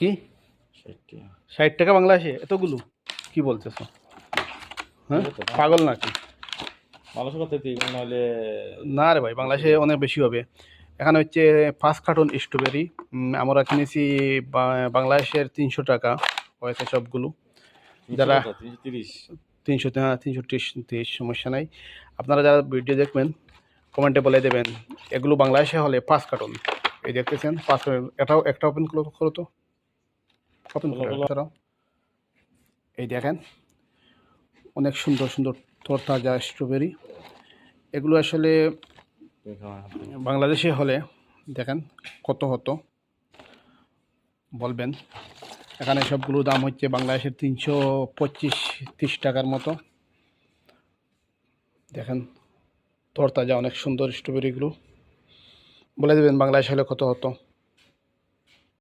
কি 60 টাকা। 60 টাকা বাংলাদেশে এতগুলো? কি বলতেছো? হ্যাঁ, কত? পাগল নাকি? মানুষের কথা তুই নাহলে না রে ভাই, বাংলাদেশে অনেক বেশি হবে। এখানে হচ্ছে 5 কার্টন স্ট্রবেরি আমরা কিনেছি বাংলাদেশের 300 টাকা হয়েছে সবগুলো। 300 যারা টাকা 330। 300, হ্যাঁ 330, সমস্যা নাই। আপনারা যারা ভিডিও দেখবেন কমেন্টে বলে দেবেন এগুলো বাংলাদেশে হলে 5 কার্টন। এই দেখতেছেন 5 কার্টন। এটাও একটা ওপেন করো তো, ওপেন খোলো, করো খোলো। তারা। এই দেখেন অনেক সুন্দর সুন্দর তরতাজা স্ট্রবেরি। এগুলো আসলে দেখা হাতে। বাংলাদেশে হলে দেখেন কত হতো বলবেন। এখানে সবগুলো দাম হচ্ছে বাংলাদেশের 325-30 টাকার মতো। দেখেন তরতাজা অনেক সুন্দর স্ট্রবেরিগুলো। বলে দেবেন বাংলাদেশ হলে কত হতো।